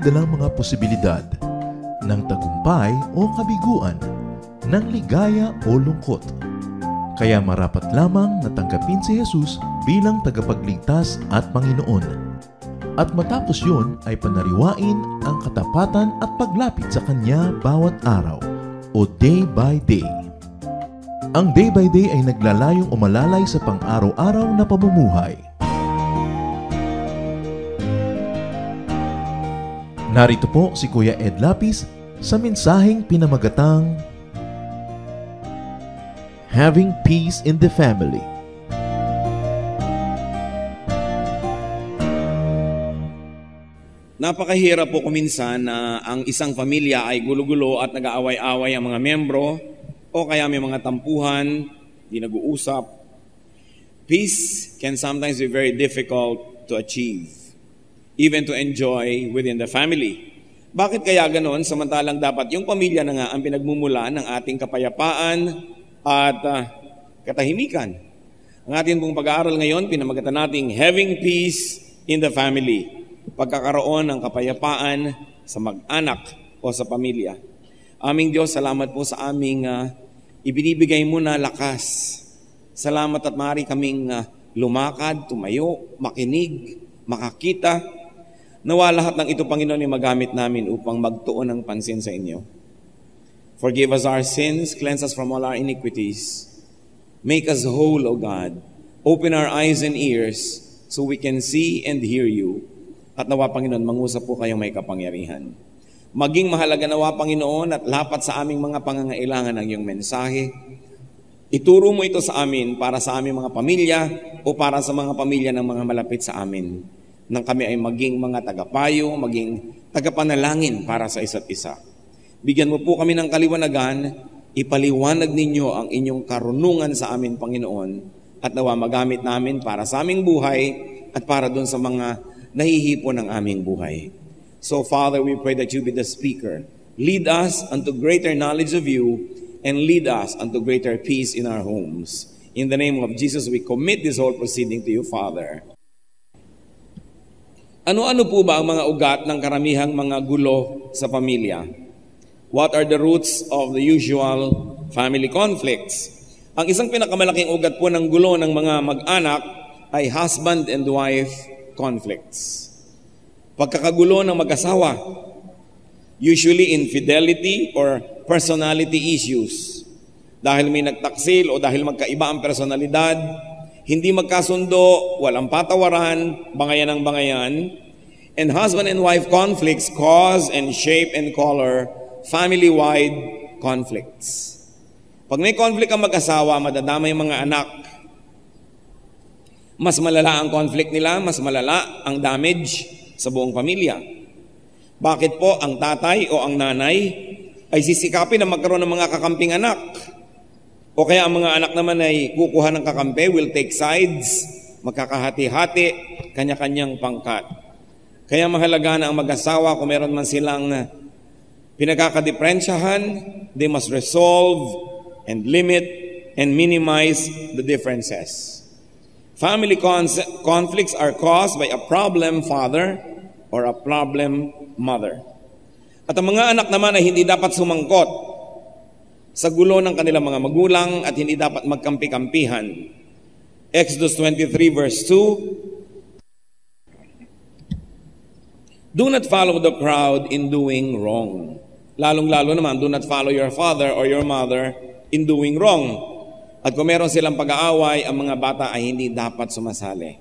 dalang mga posibilidad ng tagumpay o kabiguan, ng ligaya o lungkot. Kaya marapat lamang na tanggapin si Jesus bilang tagapagligtas at Panginoon. At matapos yun ay panariwain ang katapatan at paglapit sa Kanya bawat araw o day by day. Ang day by day ay naglalayong umalalay sa pang-araw-araw na pamumuhay. Narito po si Kuya Ed Lapis sa mensaheng pinamagatang Having Peace in the Family. Napakahirap po kuminsan na ang isang pamilya ay gulo-gulo at nag-aaway-away ang mga membro o kaya may mga tampuhan, di nag-uusap. Peace can sometimes be very difficult to achieve, even to enjoy within the family. Bakit kaya ganoon samantalang dapat yung pamilya na nga ang pinagmumulan ng ating kapayapaan at katahimikan? Ang ating pong pag-aaral ngayon, pinamagatan nating Having Peace in the Family. Pagkakaroon ng kapayapaan sa mag-anak o sa pamilya. Aming Diyos, salamat po sa aming ibinibigay mo na lakas. Salamat at maaari kaming lumakad, tumayo, makinig, makakita. Nawa lahat ng ito, Panginoon, ay magamit namin upang magtuon ng pansin sa inyo. Forgive us our sins, cleanse us from all our iniquities. Make us whole, O God. Open our eyes and ears so we can see and hear you. At nawa, Panginoon, mangusap po kayong may kapangyarihan. Maging mahalaga nawa, Panginoon, at lapat sa aming mga pangangailangan ng iyong mensahe. Ituro mo ito sa amin para sa aming mga pamilya o para sa mga pamilya ng mga malapit sa amin. Nang kami ay maging mga tagapayo, maging tagapanalangin para sa isa't isa. Bigyan mo po kami ng kaliwanagan, ipaliwanag ninyo ang inyong karunungan sa amin, Panginoon, at nawa magamit namin para sa aming buhay at para doon sa mga nahihipo ng aming buhay. So, Father, we pray that you be the speaker. Lead us unto greater knowledge of you and lead us unto greater peace in our homes. In the name of Jesus, we commit this whole proceeding to you, Father. Ano-ano po ba ang mga ugat ng karamihang mga gulo sa pamilya? What are the roots of the usual family conflicts? Ang isang pinakamalaking ugat po ng gulo ng mga mag-anak ay husband and wife conflicts. Pagkakagulo ng mag-asawa, usually infidelity or personality issues. Dahil may nagtaksil o dahil magkaiba ang personalidad, hindi magkasundo, walang patawaran, bangayan ang bangayan, and husband and wife conflicts cause and shape and color family-wide conflicts. Pag may conflict ang mag-asawa, madadama yung mga anak. Mas malala ang conflict nila, mas malala ang damage sa buong pamilya. Bakit po ang tatay o ang nanay ay sisikapin na magkaroon ng mga kakamping anak? O kaya ang mga anak naman ay kukuha ng kakampi, will take sides, magkakahati-hati, kanya-kanyang pangkat. Kaya mahalaga na ang mag-asawa, kung meron man silang pinagkakadiferensyahan, they must resolve and limit and minimize the differences. Family conflicts are caused by a problem father or a problem mother. At ang mga anak naman ay hindi dapat sumangkot sa gulo ng kanilang mga magulang at hindi dapat magkampi-kampihan. Exodus 23 verse 2, do not follow the crowd in doing wrong. Lalong-lalo naman, do not follow your father or your mother in doing wrong. At kung meron silang pag-aaway, ang mga bata ay hindi dapat sumasali.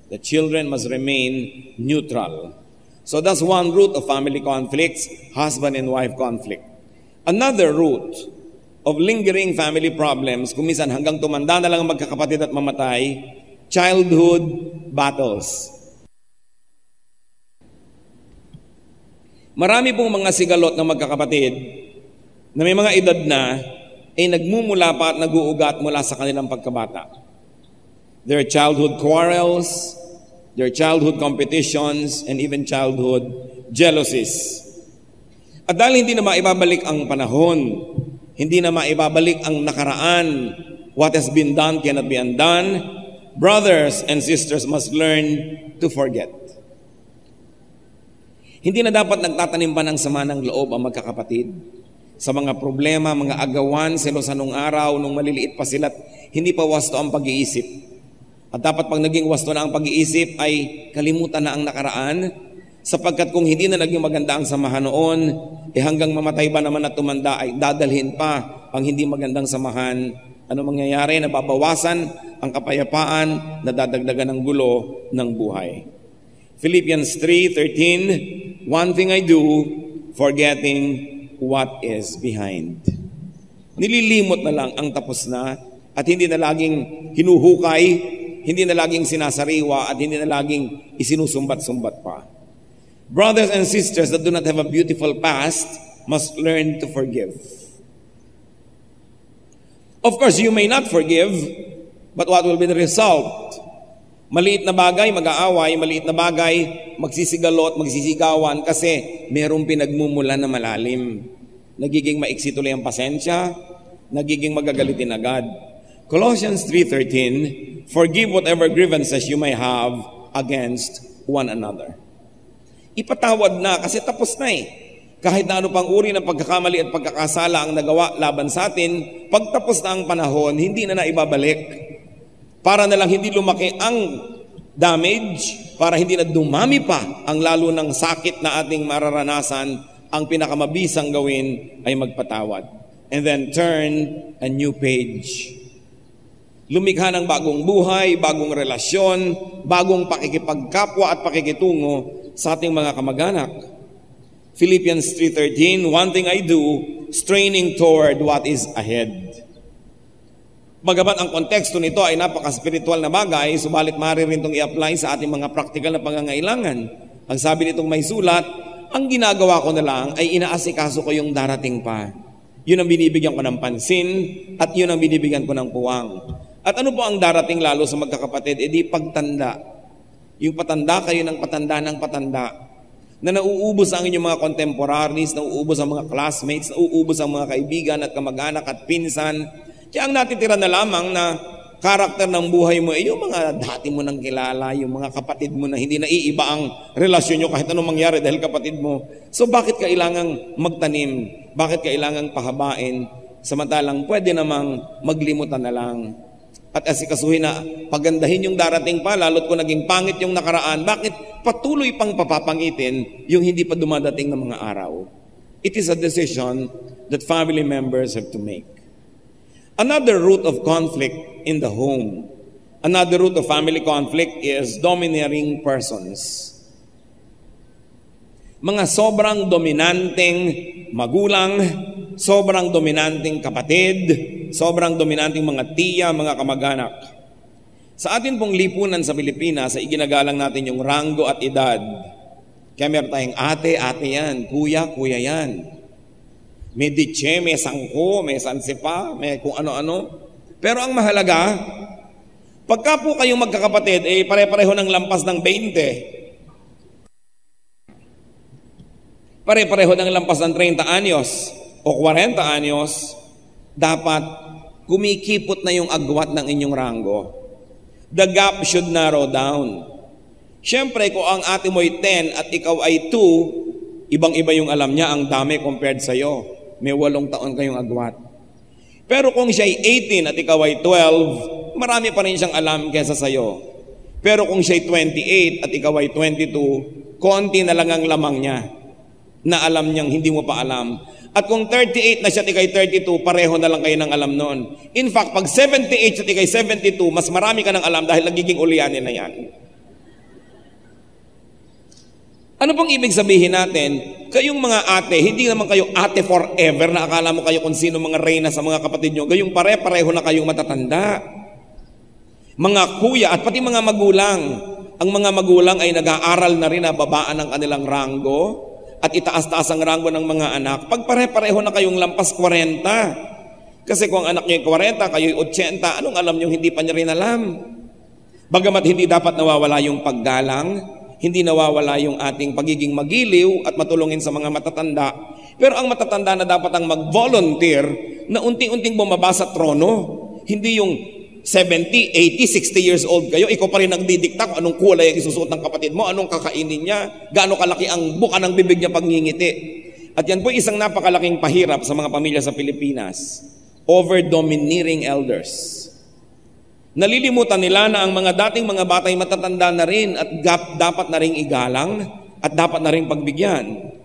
The children must remain neutral. So that's one root of family conflicts, husband and wife conflict. Another root of lingering family problems, kung minsan hanggang tumanda na lang ang magkakapatid at mamatay, childhood battles. Marami pong mga sigalot ng magkakapatid na may mga edad na ay nagmumula pa at nag-uugat mula sa kanilang pagkabata. Their childhood quarrels, their childhood competitions, and even childhood jealousies. At dahil hindi na maibabalik ang panahon, hindi na maibabalik ang nakaraan, what has been done cannot be undone, brothers and sisters must learn to forget. Hindi na dapat nagtatanim pa ng sama ng loob ang magkakapatid. Sa mga problema, mga agawan, selos anong araw, nung maliliit pa sila, hindi pa wasto ang pag-iisip. At dapat pag naging wasto na ang pag-iisip ay kalimutan na ang nakaraan, sapagkat kung hindi na naging maganda ang samahan noon, hanggang mamatay ba naman at tumanda ay dadalhin pa ang hindi magandang samahan. Ano mangyayari? Nababawasan ang kapayapaan, nadadagdagan ng gulo ng buhay. Philippians 3:13, one thing I do, forgetting what is behind. Nililimot na lang ang tapos na at hindi na laging hinuhukay, hindi na laging sinasariwa at hindi na laging isinusumbat-sumbat pa. Brothers and sisters that do not have a beautiful past must learn to forgive. Of course, you may not forgive, but what will be the result? Maliit na bagay, mag-aaway, maliit na bagay, magsisigalo at magsisigawan kasi merong pinagmumulan na malalim. Nagiging maiksi tuloy ang pasensya, nagiging magagalitin agad. Colossians 3:13, forgive whatever grievances you may have against one another. Ipatawad na kasi tapos na eh. Kahit na ano pang uri ng pagkakamali at pagkakasala ang nagawa laban sa atin, pagtapos na ang panahon, hindi na naibabalik. Para na lang hindi lumaki ang damage, para hindi na dumami pa ang lalo ng sakit na ating mararanasan, ang pinakamabisang gawin ay magpatawad. And then turn a new page. Lumikha ng bagong buhay, bagong relasyon, bagong pakikipagkapwa at pakikitungo sa ating mga kamag-anak. Philippians 3:13, one thing I do, straining toward what is ahead. Bagamat ang konteksto nito ay napaka-spiritual na bagay, subalit maaari rin itong i-apply sa ating mga praktikal na pangangailangan. Ang sabi nitong may sulat, ang ginagawa ko na lang ay inaasikaso ko yung darating pa. Yun ang binibigyan ko ng pansin at yun ang binibigyan ko ng puwang. At ano po ang darating lalo sa magkakapatid? E di pagtanda. Yung patanda kayo ng patanda na nauubos ang inyong mga contemporaries, nauubos ang mga classmates, nauubos ang mga kaibigan at kamag-anak at pinsan. Kaya ang natitira na lamang na karakter ng buhay mo ay yung mga dati mo nang kilala, yung mga kapatid mo na hindi naiiba ang relasyon nyo kahit anong mangyari dahil kapatid mo. So bakit kailangang magtanim? Bakit kailangang pahabain? Samantalang pwede namang maglimutan na lang. At asikasuhin na pagandahin yung darating pa, lalo't kung naging pangit yung nakaraan, bakit patuloy pang papapangitin yung hindi pa dumadating ng mga araw? It is a decision that family members have to make. Another root of conflict in the home, another root of family conflict is domineering persons. Mga sobrang dominanteng magulang, sobrang dominanteng kapatid, sobrang dominanteng mga tiya, mga kamag-anak. Sa atin pong lipunan sa Pilipinas, ay iginagalang natin yung ranggo at edad. Kaya meron tayong ate yan, kuya yan. May ditche, may sangko, may sansipa, may kung ano-ano. Pero ang mahalaga, pagka po kayong magkakapatid, pare-pareho ng lampas ng 20. Pare-pareho ng lampas ng 30 anyos o 40 anyos, dapat kumikipot na yung agwat ng inyong ranggo. The gap should narrow down. Siyempre, kung ang ate mo ay 10 at ikaw ay 2, ibang-iba yung alam niya, ang dami compared sa'yo. May 8 taon kayong agwat. Pero kung siya ay 18 at ikaw ay 12, marami pa rin siyang alam kesa sa'yo. Pero kung siya ay 28 at ikaw ay 22, konti na lang ang lamang niya na alam niyang hindi mo pa alam. At kung 38 na siya at ikaw ay 32, pareho na lang kayo ng alam noon. In fact, pag 78 at ikaw ay 72, mas marami ka ng alam dahil nagiging ulyanin na yan. Ano pong ibig sabihin natin? Kayong mga ate, hindi naman kayo ate forever na akala mo kayo kung sino mga reyna sa mga kapatid nyo. Gayong pare-pareho na kayong matatanda. Mga kuya at pati mga magulang. Ang mga magulang ay nag-aaral na rin na babaan ang kanilang ranggo at itaas-taas ang ranggo ng mga anak. Pag pare-pareho na kayong lampas 40. Kasi kung ang anak nyo ay 40, kayo ay 80, anong alam nyo hindi pa nyo rin alam? Bagamat hindi dapat nawawala yung paggalang, hindi nawawala yung ating pagiging magiliw at matulungin sa mga matatanda. Pero ang matatanda na dapat ang mag-volunteer na unting-unting bumaba sa trono. Hindi yung 70, 80, 60 years old kayo, ikaw pa rin nagdidikta kung anong kulay ang isusuot ng kapatid mo, anong kakainin niya, gaano kalaki ang buka ng bibig niya pag ngingiti. At yan po isang napakalaking pahirap sa mga pamilya sa Pilipinas. Over-domineering elders. Nalilimutan nila na ang mga dating mga batay matatanda na rin at dapat na ring igalang at dapat na ring pagbigyan.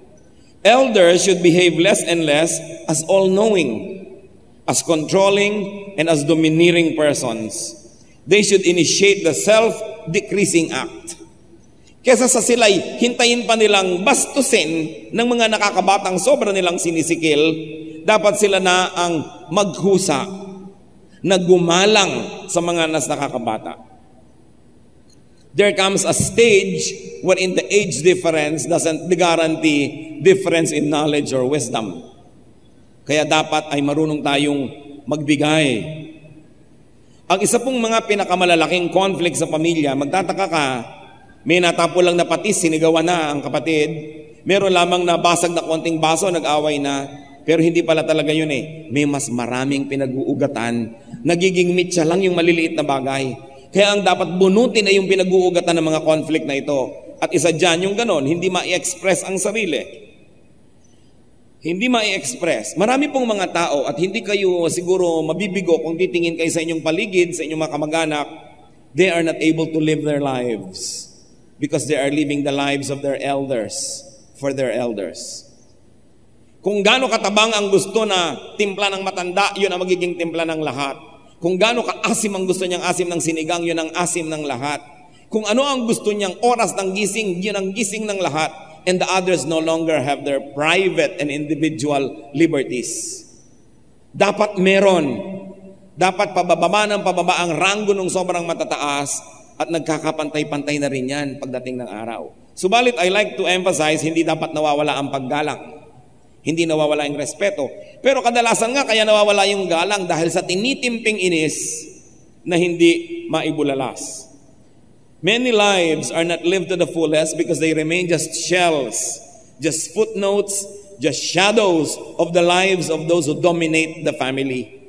Elders should behave less and less as all-knowing, as controlling, and as domineering persons. They should initiate the self-decreasing act. Kesa sa sila'y hintayin pa nilang bastusin ng mga nakakabatang sobra nilang sinisikil, dapat sila na ang maghusa, na gumalang sa mga nakakabata. There comes a stage wherein the age difference doesn't guarantee difference in knowledge or wisdom. Kaya dapat ay marunong tayong magbigay. Ang isa pong mga pinakamalalaking conflict sa pamilya, magtataka ka, may natapo lang na patis, sinigawan na ang kapatid, meron lamang na basag na konting baso, nag-away na, pero hindi pala talaga yun eh. May mas maraming pinag-uugatan, nagiging mitsa lang yung maliliit na bagay. Kaya ang dapat bunutin ay yung pinag-uugatan ng mga conflict na ito. At isa dyan yung ganon, hindi ma-i-express ang sarili. Hindi ma-i-express. Marami pong mga tao at hindi kayo siguro mabibigo kung titingin kayo sa inyong paligid, sa inyong mga kamag-anak, they are not able to live their lives because they are living the lives of their elders for their elders. Kung gaano katabang ang gusto na timpla ng matanda, yun ang magiging timpla ng lahat. Kung gaano kaasim ang gusto niyang asim ng sinigang, yun ang asim ng lahat. Kung ano ang gusto niyang oras ng gising, yun ang gising ng lahat. And the others no longer have their private and individual liberties. Dapat meron. Dapat pababa ng pababa ang ranggo ng sobrang matataas at nagkakapantay-pantay na rin yan pagdating ng araw. Subalit, I like to emphasize, hindi dapat nawawala ang paggalang. Hindi nawawala yung respeto. Pero kadalasan nga kaya nawawala yung galang dahil sa tinitimping inis na hindi maibulalas. Many lives are not lived to the fullest because they remain just shells, just footnotes, just shadows of the lives of those who dominate the family.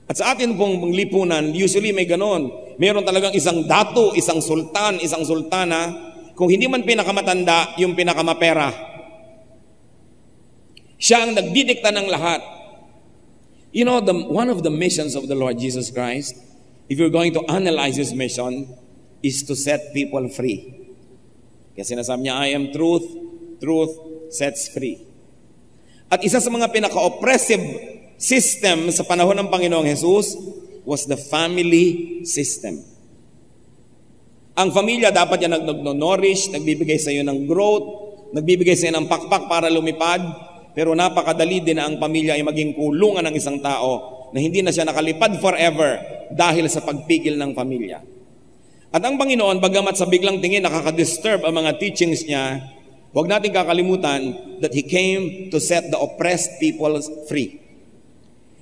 At sa atin pong lipunan, usually may ganon. Meron talagang isang dato, isang sultan, isang sultana. Kung hindi man pinakamatanda, yung pinakamapera. Siya ang nagdidikta ng lahat. You know, one of the missions of the Lord Jesus Christ, if you're going to analyze His mission, is to set people free. Kasi sinasabi niya, I am truth, truth sets free. At isa sa mga pinaka-oppressive system sa panahon ng Panginoong Jesus was the family system. Ang pamilya dapat yan nag-nourish, nagbibigay sa iyo ng growth, nagbibigay sa iyo ng pakpak para lumipad, pero napakadali din na ang pamilya ay maging kulungan ng isang tao na hindi na siya nakalipad forever dahil sa pagpigil ng pamilya. At ang Panginoon, bagamat sa biglang tingin nakaka-disturb ang mga teachings niya, huwag natin kakalimutan that He came to set the oppressed people free.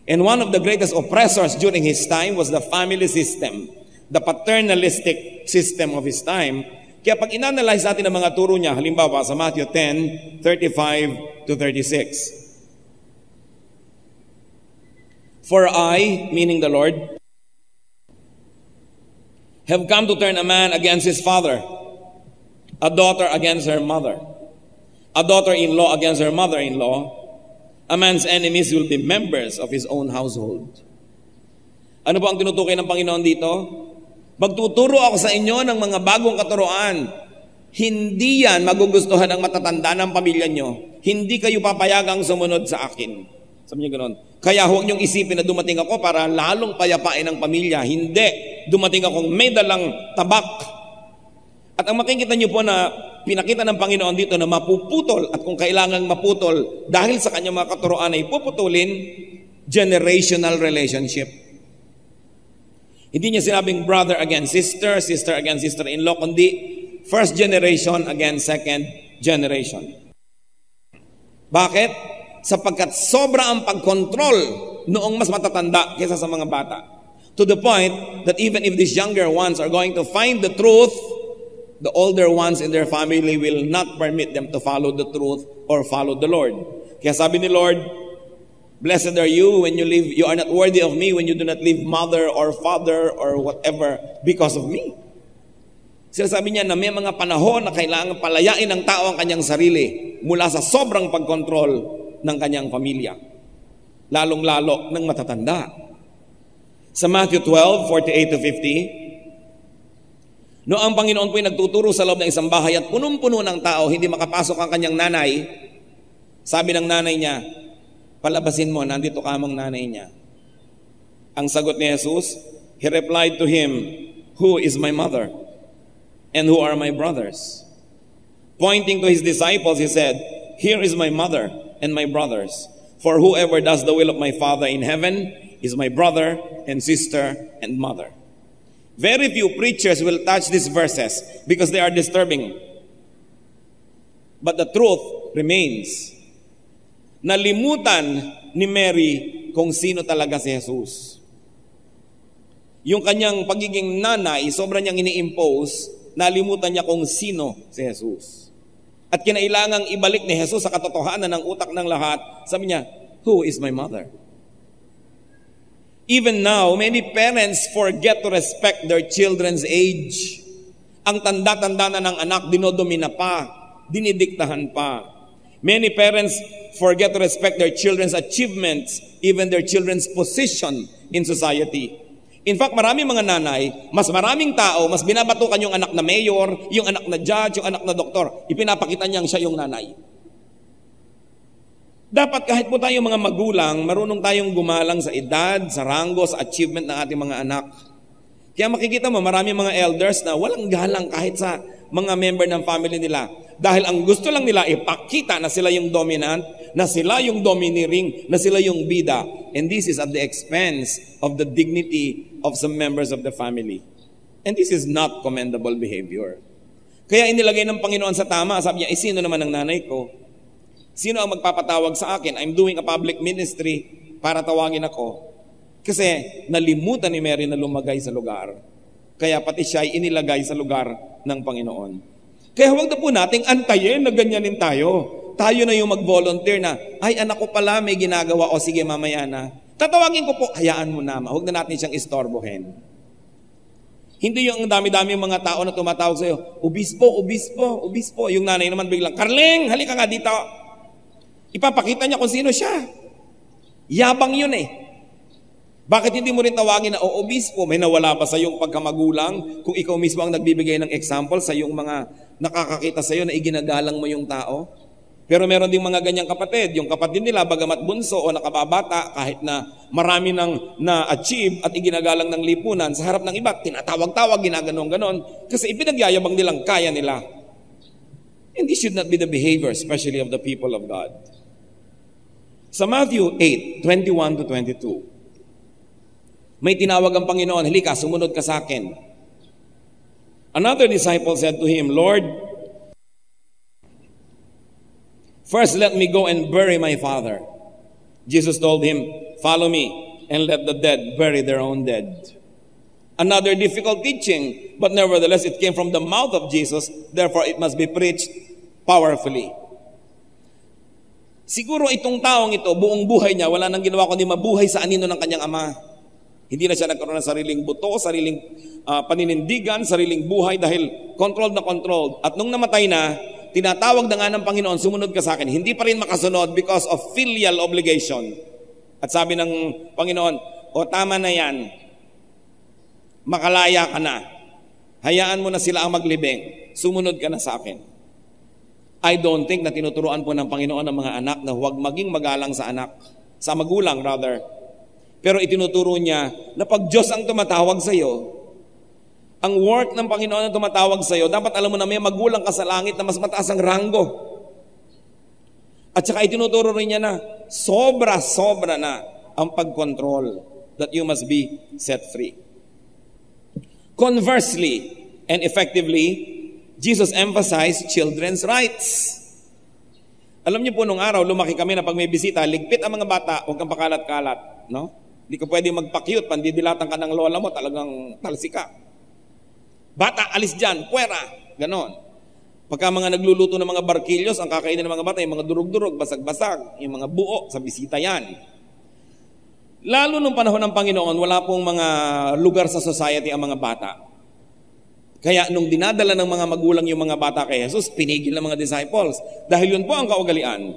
And one of the greatest oppressors during His time was the family system, the paternalistic system of His time. Kaya pag inanalyze natin ang mga turo niya, halimbawa sa Matthew 10:35 to 36. For I, meaning the Lord, have come to turn a man against his father, a daughter against her mother, a daughter-in-law against her mother-in-law. A man's enemies will be members of his own household. Ano po ang tinutukoy ng Panginoon dito? Magtuturo ako sa inyo ng mga bagong katuruan. Hindi yan magugustuhan ng matatanda ng pamilya nyo. Hindi kayo papayagang sumunod sa akin. Sabi niya ganoon. Kaya huwag niyong isipin na dumating ako para lalong payapain ang pamilya. Hindi. Dumating akong may dalang tabak. At ang makikita niyo po na pinakita ng Panginoon dito na mapuputol at kung kailangang maputol dahil sa kanyang mga katuroan ay puputulin, generational relationship. Hindi niya sinabing brother against sister, sister against sister-in-law, kundi first generation against second generation. Bakit? Sapagkat sobra ang pagkontrol noong mas matatanda kaysa sa mga bata. To the point that even if these younger ones are going to find the truth, the older ones in their family will not permit them to follow the truth or follow the Lord. Kaya sabi ni Lord, Blessed are you when you leave. You are not worthy of me when you do not leave mother or father or whatever because of me. Sinasabi niya na may mga panahon na kailangan palayain ng tao ang kanyang sarili mula sa sobrang pagkontrol ng kanyang pamilya. Lalong-lalo ng matatanda. Sa Matthew 12:48-50, no ang Panginoon po'y nagtuturo sa loob ng isang bahay at punong-puno ng tao, hindi makapasok ang kanyang nanay. Sabi ng nanay niya, palabasin mo, nandito ka mong nanay niya. Ang sagot ni Jesus, He replied to him, who is my mother? And who are my brothers? Pointing to His disciples, He said, here is my mother and my brothers. For whoever does the will of my Father in heaven is my brother and sister and mother. Very few preachers will touch these verses because they are disturbing. But the truth remains. Nalimutan ni Mary kung sino talaga si Jesus. Yung kanyang pagiging nanay, sobrang niyang ini-impose, nalimutan niya kung sino si Jesus. At kinailangang ibalik ni Jesus sa katotohanan ng utak ng lahat. Sabi niya, who is my mother? Even now, many parents forget to respect their children's age. Ang tanda-tanda na ng anak, dinodomina pa, dinidiktahan pa. Many parents forget to respect their children's achievements, even their children's position in society. In fact, maraming mga nanay, mas maraming tao, mas binabatukan yung anak na mayor, yung anak na judge, yung anak na doktor. Ipinapakita niyang siya yung nanay. Dapat kahit po tayo mga magulang, marunong tayong gumalang sa edad, sa ranggo, sa achievement ng ating mga anak. Kaya makikita mo, maraming mga elders na walang galang kahit sa mga member ng family nila. Dahil ang gusto lang nila ipakita na sila yung dominant, na sila yung domineering, na sila yung bida. And this is at the expense of the dignity of some members of the family. And this is not commendable behavior. Kaya inilagay ng Panginoon sa tama, sabi niya, sino naman ang nanay ko? Sino ang magpapatawag sa akin? I'm doing a public ministry para tawagin ako. Kasi nalimutan ni Mary na lumagay sa lugar. Kaya pati siya ay inilagay sa lugar ng Panginoon. Kaya huwag na po nating antayin na ganyanin tayo. Tayo na yung mag-volunteer na, ay anak ko pala may ginagawa, o sige mamaya na. Tatawagin ko po, hayaan mo na, huwag na natin siyang istorbohin. Hindi yung dami-dami mga tao na tumatawag sa'yo, obispo, obispo, obispo. Yung nanay naman biglang, Carling, halika nga dito. Ipapakita niya kung sino siya. Yabang yun eh. Bakit hindi mo rin tawagin na, obispo, may nawala ba sa iyong pagkamagulang kung ikaw mismo ang nagbibigay ng example sa iyong mga nakakakita sa iyo na iginagalang mo yung tao? Pero meron ding mga ganyang kapatid. Yung kapatid nila, bagamat bunso o nakababata, kahit na marami nang na-achieve at iginagalang ng lipunan, sa harap ng iba, tinatawag-tawag, ginaganon-ganon, kasi ipinagyayabang nilang kaya nila. And this should not be the behavior, especially of the people of God. Sa Matthew 8:21-22, may tinawag ang Panginoon, halika, sumunod ka sa akin. Another disciple said to him, Lord, first let me go and bury my father. Jesus told him, follow me and let the dead bury their own dead. Another difficult teaching, but nevertheless it came from the mouth of Jesus, therefore it must be preached powerfully. Siguro itong taong ito, buong buhay niya, wala nang ginawa kundi mabuhay sa anino ng kanyang ama. Hindi na siya nagkaroon ng sariling buto, sariling paninindigan, sariling buhay dahil controlled na controlled. At nung namatay na, tinatawag na nga ng Panginoon, sumunod ka sa akin. Hindi pa rin makasunod because of filial obligation. At sabi ng Panginoon, tama na yan. Makalaya ka na. Hayaan mo na sila ang maglibing. Sumunod ka na sa akin. I don't think na tinuturuan po ng Panginoon ang mga anak na huwag maging magalang sa anak. Sa magulang rather. Pero itinuturo niya na pag Diyos ang tumatawag sa iyo, ang work ng Panginoon na tumatawag sa iyo, dapat alam mo na may magulang ka sa langit na mas mataas ang ranggo. At saka itinuturo rin niya na sobra-sobra na ang pagkontrol, that you must be set free. Conversely and effectively, Jesus emphasized children's rights. Alam niyo po, nung araw, lumaki kami na pag may bisita, ligpit ang mga bata, huwag kang pakalat-kalat. No? Hindi ka pwede magpa-cute, pandidilatan ka ng lola mo, talagang talsika. Bata, alis dyan, puwera, ganon. Pagka mga nagluluto ng mga barkilyos, ang kakainin ng mga bata, yung mga durug-durug, basag-basag, yung mga buo, sa bisita yan. Lalo nung panahon ng Panginoon, wala pong mga lugar sa society ang mga bata. Kaya nung dinadala ng mga magulang yung mga bata kay Jesus, pinigil ng mga disciples. Dahil yun po ang kaugalian.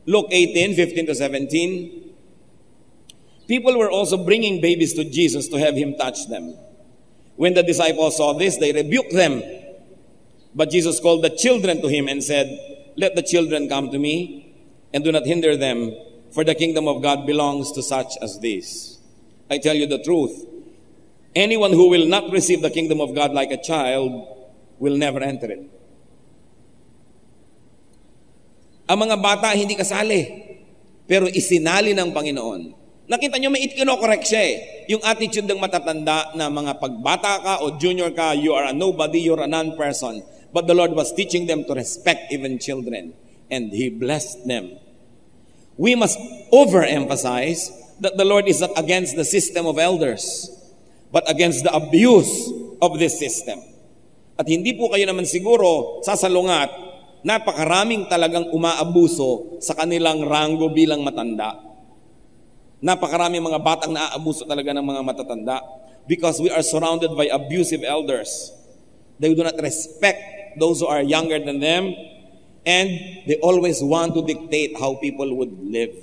Luke 18:15 to 17. People were also bringing babies to Jesus to have him touch them. When the disciples saw this, they rebuked them. But Jesus called the children to him and said, "Let the children come to me, and do not hinder them, for the kingdom of God belongs to such as these. I tell you the truth, anyone who will not receive the kingdom of God like a child will never enter it." Ang mga bata hindi kasali, pero isinali ng Panginoon. Nakita nyo, may kinokorek siya eh. Yung attitude ng matatanda na mga pagbata ka o junior ka, you are a nobody, you're a non-person. But the Lord was teaching them to respect even children. And He blessed them. We must overemphasize that the Lord is not against the system of elders, but against the abuse of this system. At hindi po kayo naman siguro sasalungat, napakaraming talagang umaabuso sa kanilang ranggo bilang matanda. Napakaraming mga batang naaabuso talaga ng mga matatanda because we are surrounded by abusive elders. They do not respect those who are younger than them, and they always want to dictate how people would live.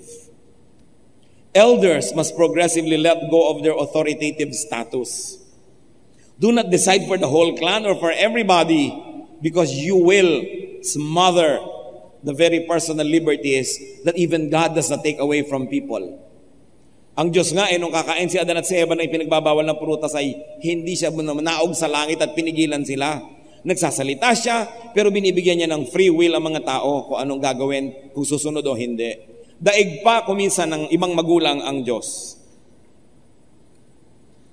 Elders must progressively let go of their authoritative status. Do not decide for the whole clan or for everybody, because you will smother the very personal liberties that even God does not take away from people. Ang Diyos nga, nung kakain si Adan at si Eva na ipinagbabawal ng prutas ay hindi siya naog sa langit at pinigilan sila. Nagsasalita siya, pero binibigyan niya ng free will ang mga tao kung anong gagawin, kung susunod o hindi. Daig pa kuminsan ng ibang magulang ang Diyos.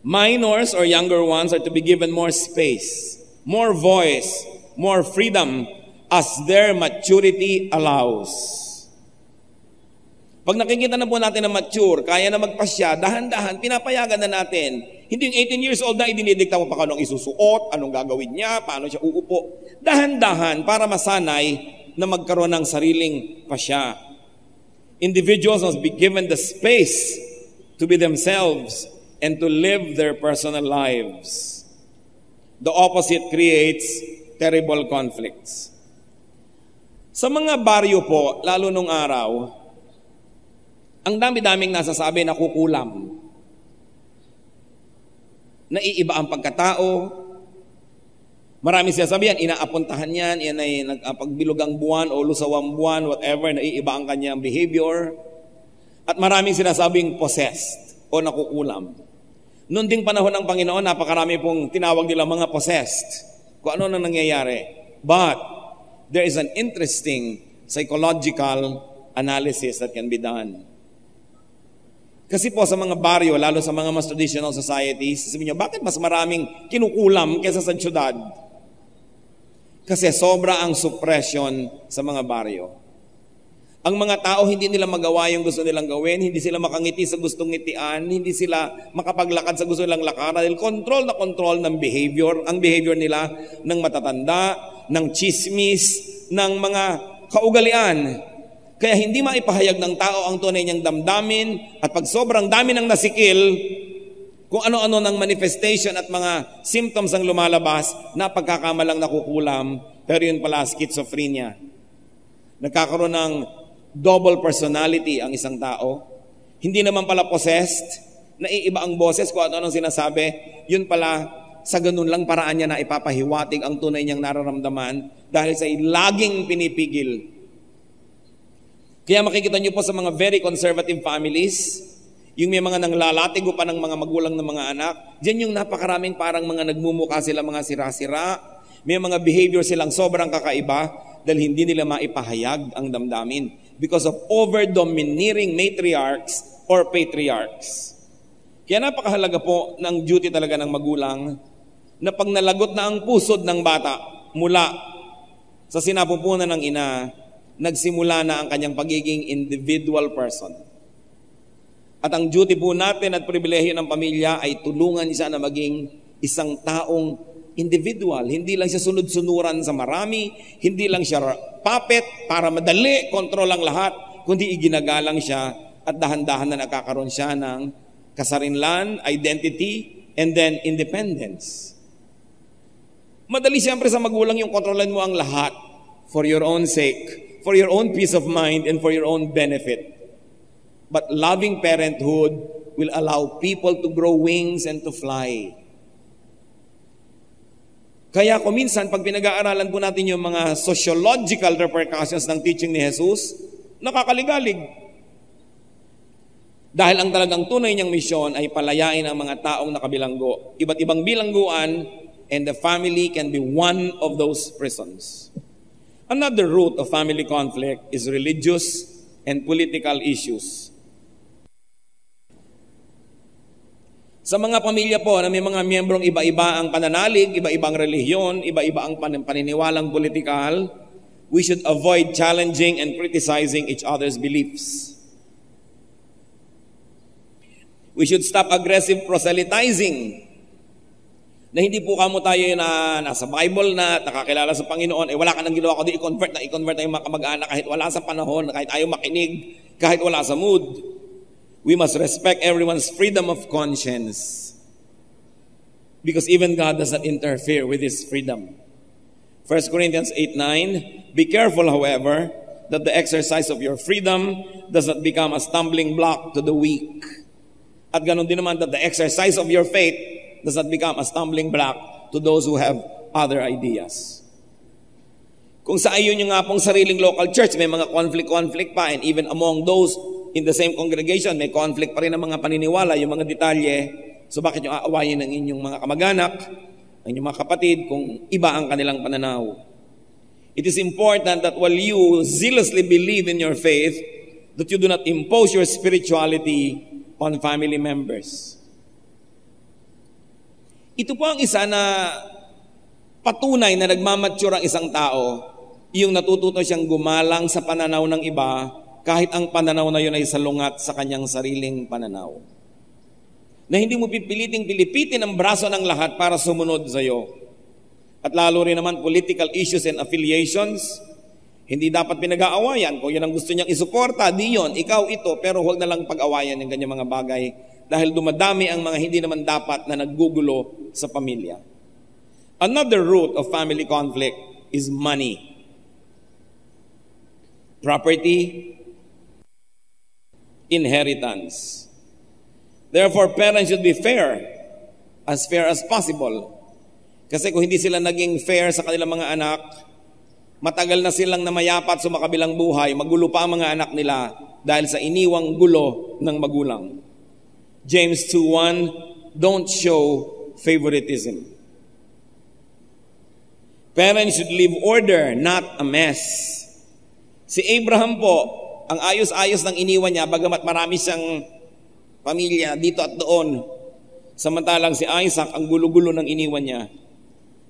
Minors or younger ones are to be given more space, more voice, more freedom as their maturity allows. Pag nakikita na po natin na mature, kaya na magpasya, dahan-dahan, pinapayagan na natin. Hindi yung 18 years old na idinidikta mo pa anong isusuot, anong gagawin niya, paano siya uupo. Dahan-dahan para masanay na magkaroon ng sariling pasya. Individuals must be given the space to be themselves and to live their personal lives. The opposite creates terrible conflicts. Sa mga baryo po, lalo nung araw, ang dami-daming nasasabi na kukulam. Naiiba ang pagkatao. Marami sinasabihan, inaapuntahan yan, yan ay nagpagbilugang buwan o lusawang buwan, whatever, naiiba ang kanyang behavior. At maraming sinasabing possessed o nakukulam. Noon ding panahon ng Panginoon, napakarami pong tinawag nila mga possessed. Kung ano na nangyayari. But there is an interesting psychological analysis that can be done. Kasi po sa mga baryo, lalo sa mga mas traditional societies, sabihin nyo, bakit mas maraming kinukulam kaysa sa syudad? Kasi sobra ang suppression sa mga baryo. Ang mga tao, hindi nila magawa yung gusto nilang gawin, hindi sila makangiti sa gustong ngitian, hindi sila makapaglakad sa gusto nilang lakaran, dahil control na control ng behavior, ang behavior nila ng matatanda, ng chismis, ng mga kaugalian. Kaya hindi maipahayag ng tao ang tunay niyang damdamin, at pag sobrang dami ng nasikil, kung ano-ano ng manifestation at mga symptoms ang lumalabas, napagkakamalang nakukulam, pero yun pala schizophrenia. Nagkakaroon ng double personality ang isang tao. Hindi naman pala possessed, naiiba ang boses kung ano-anong sinasabi, yun pala sa ganun lang paraan niya na ipapahiwatig ang tunay niyang nararamdaman dahil sa laging pinipigil. Kaya makikita niyo po sa mga very conservative families, yung may mga nanglalatigo pa ng mga magulang ng mga anak, diyan yung napakaraming parang mga nagmumukha sila mga sira-sira, may mga behavior silang sobrang kakaiba dahil hindi nila maipahayag ang damdamin because of over-domineering matriarchs or patriarchs. Kaya napakahalaga po ng duty talaga ng magulang na pag nalagot na ang pusod ng bata mula sa sinapupunan ng ina, nagsimula na ang kanyang pagiging individual person. At ang duty po natin at pribilehyo ng pamilya ay tulungan siya na maging isang taong individual. Hindi lang siya sunod-sunuran sa marami, hindi lang siya puppet para madali, kontrol ang lahat, kundi iginagalang siya at dahan-dahan na nakakaroon siya ng kasarinlan, identity, and then independence. Madali siyempre sa magulang yung kontrolan mo ang lahat for your own sake, for your own peace of mind, and for your own benefit. But loving parenthood will allow people to grow wings and to fly. Kaya kung minsan, pag pinag-aaralan po natin yung mga sociological repercussions ng teaching ni Jesus, nakakaligalig. Dahil ang talagang tunay niyang misyon ay palayain ang mga taong nakabilanggo. Iba't ibang bilangguan, and the family can be one of those prisons. Another root of family conflict is religious and political issues. Sa mga pamilya po na may mga miyembrong iba-iba ang pananalig, iba-ibang relihiyon, iba-iba ang paniniwalang politikal, we should avoid challenging and criticizing each other's beliefs. We should stop aggressive proselytizing. Na hindi po kamo tayo na nasa Bible na nakakilala sa Panginoon, wala ka nang ginawa kundi i-convert na yung mga kamag-anak kahit wala sa panahon, kahit ayaw makinig, kahit wala sa mood. We must respect everyone's freedom of conscience. Because even God does not interfere with his freedom. 1 Corinthians 8:9, be careful, however, that the exercise of your freedom does not become a stumbling block to the weak. At ganun din naman that the exercise of your faith does not become a stumbling block to those who have other ideas. Kung sa ayun yung nga pong sariling local church, may mga conflict pa, and even among those in the same congregation, may conflict pa rin ng mga paniniwala, yung mga detalye. So bakit yung aawayin ng inyong mga kamag-anak, ang inyong mga kapatid, kung iba ang kanilang pananaw? It is important that while you zealously believe in your faith, that you do not impose your spirituality on family members. Ito po ang isa na patunay na nagmamature ang isang tao, yung natututo siyang gumalang sa pananaw ng iba, kahit ang pananaw na yun ay salungat sa kanyang sariling pananaw. Na hindi mo pilipitin ang braso ng lahat para sumunod sa iyo. At lalo rin naman political issues and affiliations, hindi dapat pinag-aawayan. Kung yun ang gusto niyang isuporta, di yun, ikaw ito, pero huwag na lang pag-awayan yung ganyang mga bagay dahil dumadami ang mga hindi naman dapat na naggugulo sa pamilya. Another root of family conflict is money. Property, inheritance. Therefore, parents should be fair as possible. Kasi kung hindi sila naging fair sa kanilang mga anak, matagal na silang namayapat sa makabilang buhay, magulo pa ang mga anak nila dahil sa iniwang gulo ng magulang. James 2:1, don't show favoritism. Parents should leave order, not a mess. Si Abraham po, ang ayos-ayos ng iniwan niya, bagamat marami siyang pamilya dito at doon. Samantalang si Isaac, ang gulo-gulo ng iniwan niya.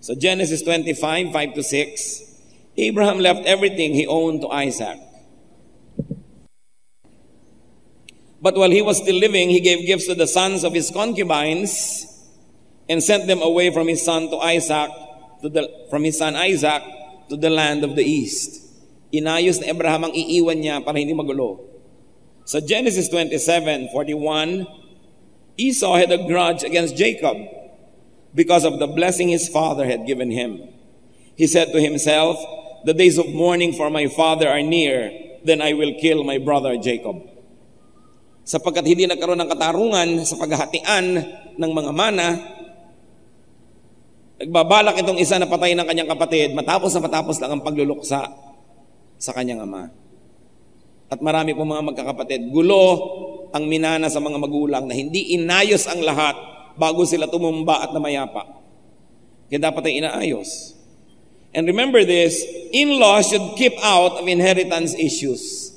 So Genesis 25:5-6, Abraham left everything he owned to Isaac. But while he was still living, he gave gifts to the sons of his concubines and sent them away from his son Isaac to the land of the east. Inayos na Abraham ang iiwan niya para hindi magulo. Sa Genesis 27:41, Esau had a grudge against Jacob because of the blessing his father had given him. He said to himself, the days of mourning for my father are near, then I will kill my brother Jacob. Sapagkat hindi nagkaroon ng katarungan sa paghahatian ng mga mana, nagbabalak itong isa na patayin ng kanyang kapatid matapos lang ang pagluluksa sa kanyang ama. At marami pong mga magkakapatid, gulo ang minana sa mga magulang na hindi inayos ang lahat bago sila tumumba at namayapa. Kaya dapat ay inaayos. And remember this, in-laws should keep out of inheritance issues.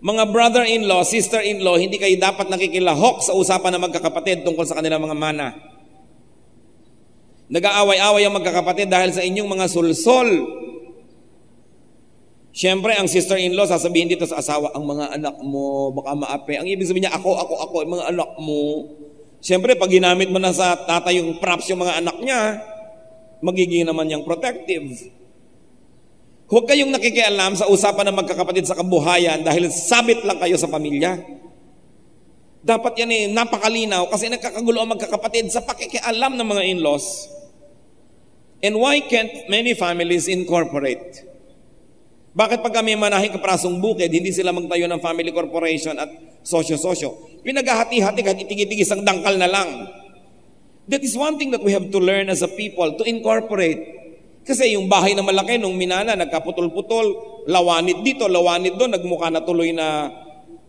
Mga brother-in-law, sister-in-law, hindi kayo dapat nakikilahok sa usapan ng magkakapatid tungkol sa kanilang mga mana. Nag-aaway-away ang magkakapatid dahil sa inyong mga sulsol. Siyempre, ang sister-in-law, sasabihin dito sa asawa, ang mga anak mo, baka maape. Ang ibig sabihin niya, ako, mga anak mo. Siyempre, pag ginamit mo na sa tatay yung props yung mga anak niya, magiging naman niyang protective. Huwag kayong nakikialam sa usapan ng magkakapatid sa kabuhayan dahil sabit lang kayo sa pamilya. Dapat yan napakalinaw kasi nagkakagulo ang magkakapatid sa pakikialam ng mga in-laws. And why can't many families incorporate? Bakit pag kami manahing kaprasong bukid, hindi sila magtayo ng family corporation at sosyo-sosyo? Pinaghahati-hati kahit itigit-tigis ang dangkal na lang. That is one thing that we have to learn as a people, to incorporate. Kasi yung bahay na malaki nung minana, nagkaputol-putol, lawanid dito, lawanid doon, nagmukha na tuloy na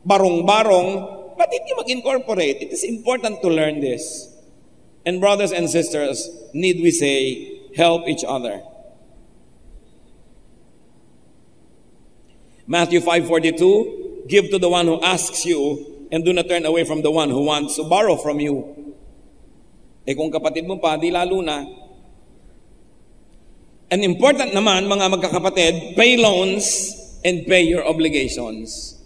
barong-barong. But hindi mag-incorporate. It is important to learn this. And brothers and sisters, need we say, help each other. Matthew 5:42, give to the one who asks you, and do not turn away from the one who wants to borrow from you. Kung kapatid mo pa, di lalo na. And important naman, mga magkakapatid, pay loans and pay your obligations.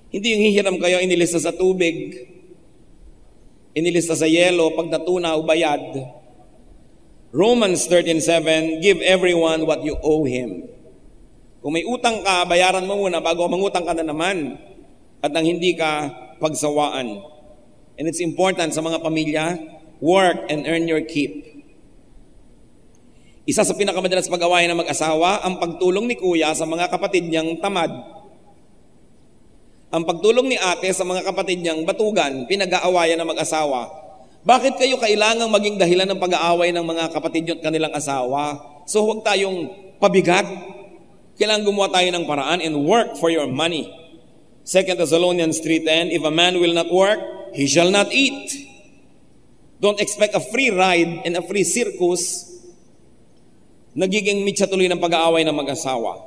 Hindi yung hihiram kayo, inilista sa tubig, inilista sa yelo, pag natunaw, bayad. Romans 13:7, give everyone what you owe him. Kung may utang ka, bayaran mo muna bago mangutang ka na naman at nang hindi ka pagsawaan. And it's important sa mga pamilya, work and earn your keep. Isa sa pinakamadalas pag-awayan ng mag-asawa, ang pagtulong ni kuya sa mga kapatid niyang tamad. Ang pagtulong ni ate sa mga kapatid niyang batugan, pinag-aawayan ng mag-asawa. Bakit kayo kailangang maging dahilan ng pag-aaway ng mga kapatid niyo at kanilang asawa? So huwag tayong pabigat. Kailangan gumawa tayo ng paraan and work for your money. 2 Thessalonians 3:10, if a man will not work, he shall not eat. Don't expect a free ride and a free circus. Nagiging mitsa tuloy ng pag-aaway ng mag-asawa.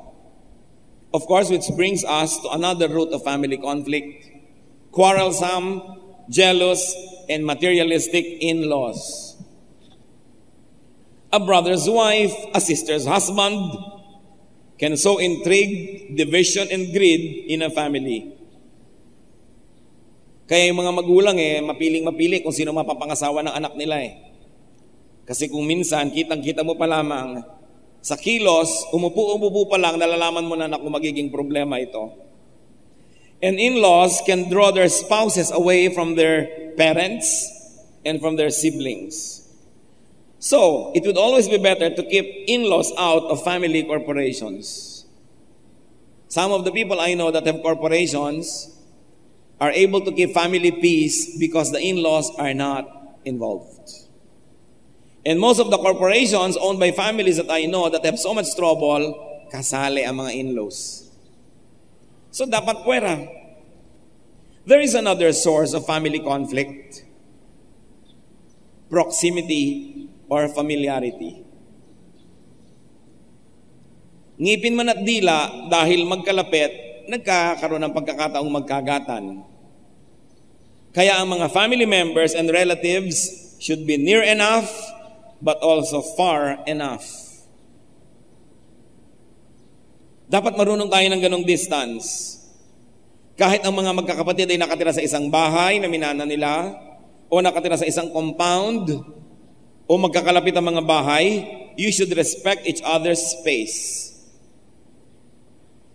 Of course, which brings us to another root of family conflict. Quarrelsome, jealous, and materialistic in-laws. A brother's wife, a sister's husband, can sow intrigue, division, and greed in a family. Kaya yung mga magulang mapiling-mapili kung sino mapapangasawa ng anak nila Kasi kung minsan, kitang-kita mo pa lamang, sa kilos, umupo pa lang, nalalaman mo na kung magiging problema ito. And in-laws can draw their spouses away from their parents and from their siblings. So, it would always be better to keep in-laws out of family corporations. Some of the people I know that have corporations are able to keep family peace because the in-laws are not involved. And most of the corporations owned by families that I know that have so much trouble, kasali ang mga in-laws. So dapat puwera. There is another source of family conflict. Proximity or familiarity. Ngipin man at dila dahil magkalapit, nagkakaroon ng pagkakataong magkagatan. Kaya ang mga family members and relatives should be near enough but also far enough. Dapat marunong tayo ng ganong distance. Kahit ang mga magkakapatid ay nakatira sa isang bahay na minana nila, o nakatira sa isang compound, o magkakalapit ang mga bahay, you should respect each other's space.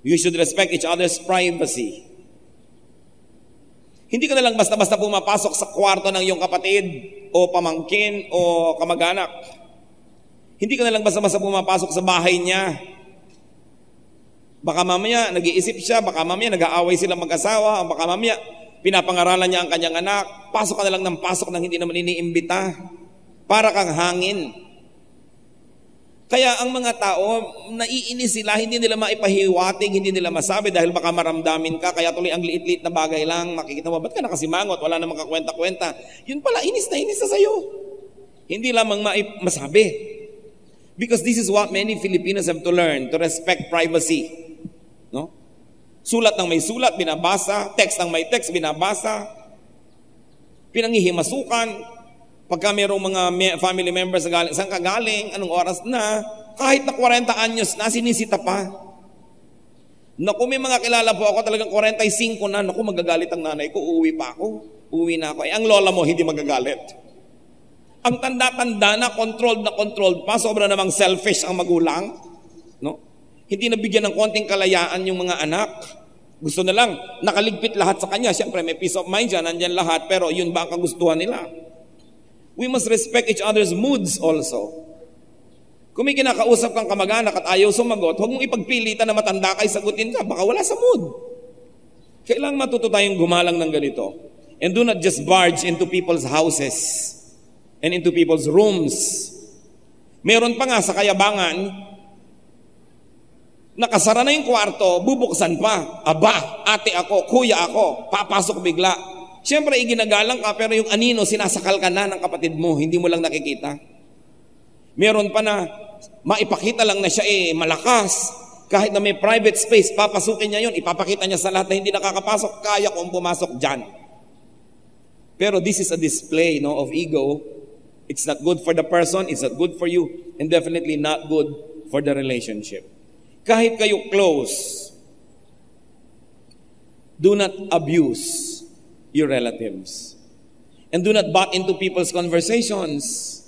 You should respect each other's privacy. Hindi ka na lang basta-basta pumapasok sa kwarto ng iyong kapatid o pamangkin o kamag-anak. Hindi ka na lang basta-basta pumapasok sa bahay niya. Baka mamaya nag-iisip siya, baka mamaya nag-aaway sila mag-asawa, baka mamaya pinapangaralan niya ang kanyang anak. Pasok ka na lang ng pasok nang hindi naman iniimbita. Para kang hangin. Kaya ang mga tao, naiinis sila, hindi nila maipahiwatig, hindi nila masabi dahil baka maramdamin ka, kaya tuloy ang liit-liit na bagay lang, makikita mo, ba't ka nakasimangot, wala namang kakwenta-kwenta. Yun pala, inis na sa'yo. Hindi lamang masabi. Because this is what many Filipinos have to learn, to respect privacy. No? Sulat ng may sulat, binabasa. Text ng may text, binabasa. Pinangihimasukan. Pagka mayroong mga family members na galing, saan ka galing, anong oras na, kahit na 40 anyos na, sinisita pa. Naku, may mga kilala po ako, talagang 45 na, naku, magagalit ang nanay ko, uuwi pa ako, uuwi na ako. Ang lola mo, hindi magagalit. Ang tanda-tanda na, controlled pa, sobra namang selfish ang magulang. No? Hindi nabigyan ng konting kalayaan yung mga anak. Gusto na lang, nakaligpit lahat sa kanya. Siyempre, may peace of mind siya, nandyan lahat, pero yun ba ang kagustuhan nila? We must respect each other's moods also. Kung may kinakausap kang kamag-anak at ayaw sumagot, huwag mong ipagpilitan na matanda kay sagutin ka, baka wala sa mood. Kailangan matuto tayong gumalang ng ganito. And do not just barge into people's houses and into people's rooms. Meron pa nga sa Kayabangan, nakasara na yung kwarto, bubuksan pa. Aba, ate ako, kuya ako, papasok bigla. Siyempre, iginagalang ka, pero yung anino, sinasakal ka na ng kapatid mo, hindi mo lang nakikita. Meron pa na, maipakita lang na siya malakas. Kahit na may private space, papasukin niya yun, ipapakita niya sa lahat na hindi nakakapasok, kaya kong pumasok dyan. Pero this is a display of ego. It's not good for the person, it's not good for you, and definitely not good for the relationship. Kahit kayo close, do not abuse your relatives. And do not butt into people's conversations.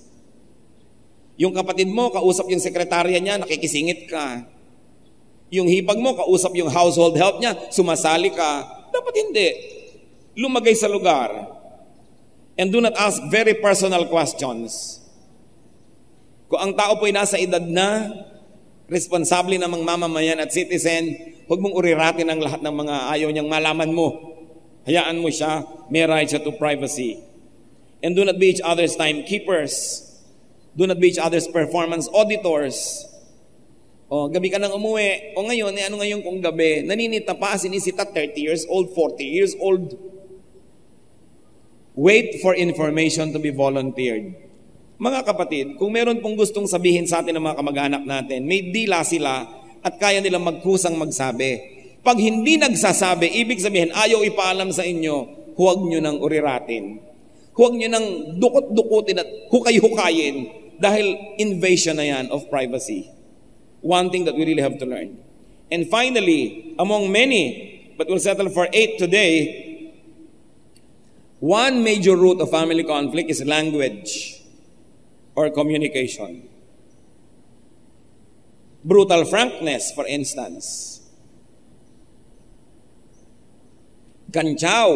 Yung kapatid mo, kausap yung sekretarya niya, nakikisingit ka. Yung hipag mo, kausap yung household help niya, sumasali ka. Dapat hindi. Lumagay sa lugar. And do not ask very personal questions. Kung ang tao po'y nasa edad na, responsable na mga mamamayan at citizen, huwag mong uriratin ang lahat ng mga ayaw niyang malaman mo. Hayaan mo siya, may right siya to privacy. And do not be each other's timekeepers. Do not be each other's performance auditors. O, gabi ka nang umuwi. O ngayon, ano ngayon kung gabi? Naninita pa, sinisita 30 years old, 40 years old. Wait for information to be volunteered. Mga kapatid, kung meron pong gustong sabihin sa atin ng mga kamag-anak natin, may dila sila at kaya nilang magkusang magsabi. Pag hindi nagsasabi, ibig sabihin, ayaw ipaalam sa inyo, huwag nyo nang uriratin. Huwag nyo nang dukot-dukutin at hukay-hukayin dahil invasion na yan of privacy. One thing that we really have to learn. And finally, among many, but we'll settle for 8 today, one major root of family conflict is language or communication. Brutal frankness, for instance. Kantsaw,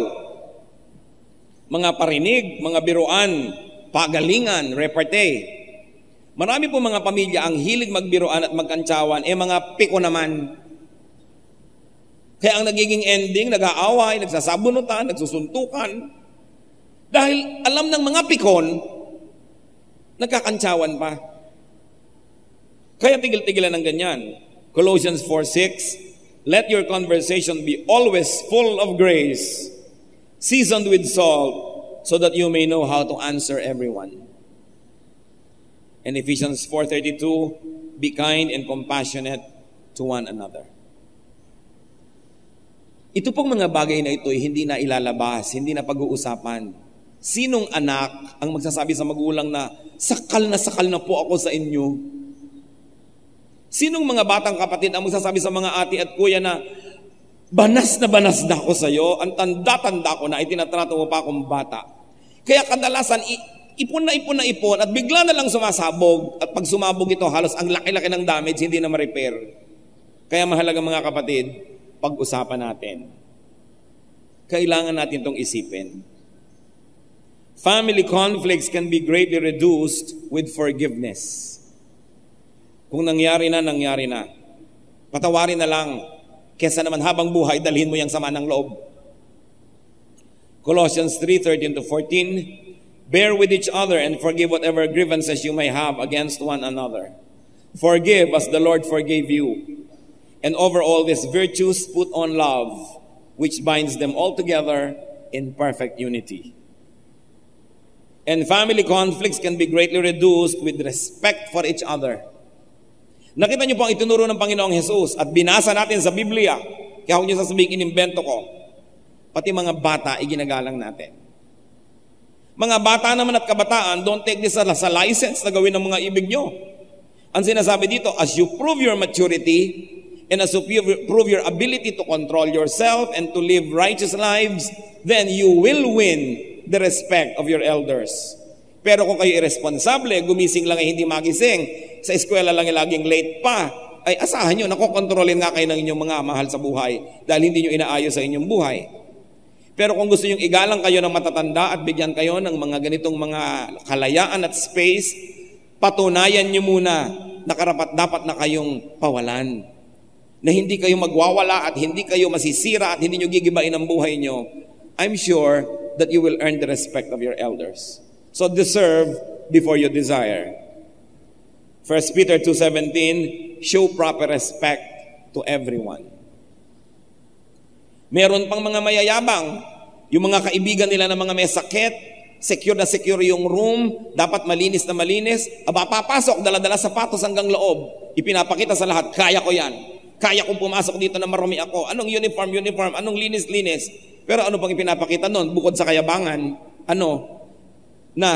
mga parinig, mga biruan, pagalingan, repartee. Marami po mga pamilya ang hilig magbiruan at magkantsawan, mga piko naman. Kaya ang nagiging ending, nag-aaway, nagsasabunutan, nagsusuntukan. Dahil alam ng mga pikon, nagkakantsawan pa. Kaya tigil-tigilan ng ganyan. Colossians 4:6, let your conversation be always full of grace, seasoned with salt, so that you may know how to answer everyone. And Ephesians 4:32, be kind and compassionate to one another. Ito pong mga bagay na ito ay hindi na ilalabas, hindi na pag-uusapan. Sinong anak ang magsasabi sa magulang na sakal na po ako sa inyo? Sinong mga batang kapatid ang magsasabi sa mga ate at kuya na banas na ako sa iyo, ang tanda-tanda ko na itinatrato mo pa akong bata? Kaya kadalasan, ipon at bigla na lang sumasabog, at pag sumabog ito, halos ang laki-laki ng damage, hindi na ma-repair. Kaya mahalaga mga kapatid, pag-usapan natin. Kailangan natin itong isipin. Family conflicts can be greatly reduced with forgiveness. Kung nangyari na. Patawarin na lang, kesa naman habang buhay, dalhin mo yung sama ng loob. Colossians 3:13-14, bear with each other and forgive whatever grievances you may have against one another. Forgive as the Lord forgave you. And over all these virtues, put on love, which binds them all together in perfect unity. And family conflicts can be greatly reduced with respect for each other. Nakita niyo po ang itinuro ng Panginoong Jesus at binasa natin sa Biblia. Kaya huwag niyo sasabihin, inimbento ko. Pati mga bata, iginagalang natin. Mga bata naman at kabataan, don't take this as a license na gawin ng mga ibig nyo. Ang sinasabi dito, as you prove your maturity and as you prove your ability to control yourself and to live righteous lives, then you will win the respect of your elders. Pero kung kayo irresponsable, gumising lang ay hindi magising, sa eskwela lang ay laging late pa, ay asahan nyo, nakokontrolin nga kayo ng inyong mga mahal sa buhay dahil hindi nyo inaayos sa inyong buhay. Pero kung gusto nyo igalang kayo ng matatanda at bigyan kayo ng mga ganitong mga kalayaan at space, patunayan nyo muna na dapat na kayong pawalan. Na hindi kayo magwawala at hindi kayo masisira at hindi nyo gigibain ang buhay nyo. I'm sure that you will earn the respect of your elders. So deserve before you desire. 1 Peter 2:17, show proper respect to everyone. Meron pang mga mayayabang, yung mga kaibigan nila na mga may sakit, secure na secure yung room, dapat malinis na malinis, papasok, dala-dala sapatos hanggang loob, ipinapakita sa lahat, kaya ko yan, kaya kong pumasok dito na marumi ako, anong uniform, anong linis. Pero ano pang ipinapakita nun, bukod sa kayabangan, na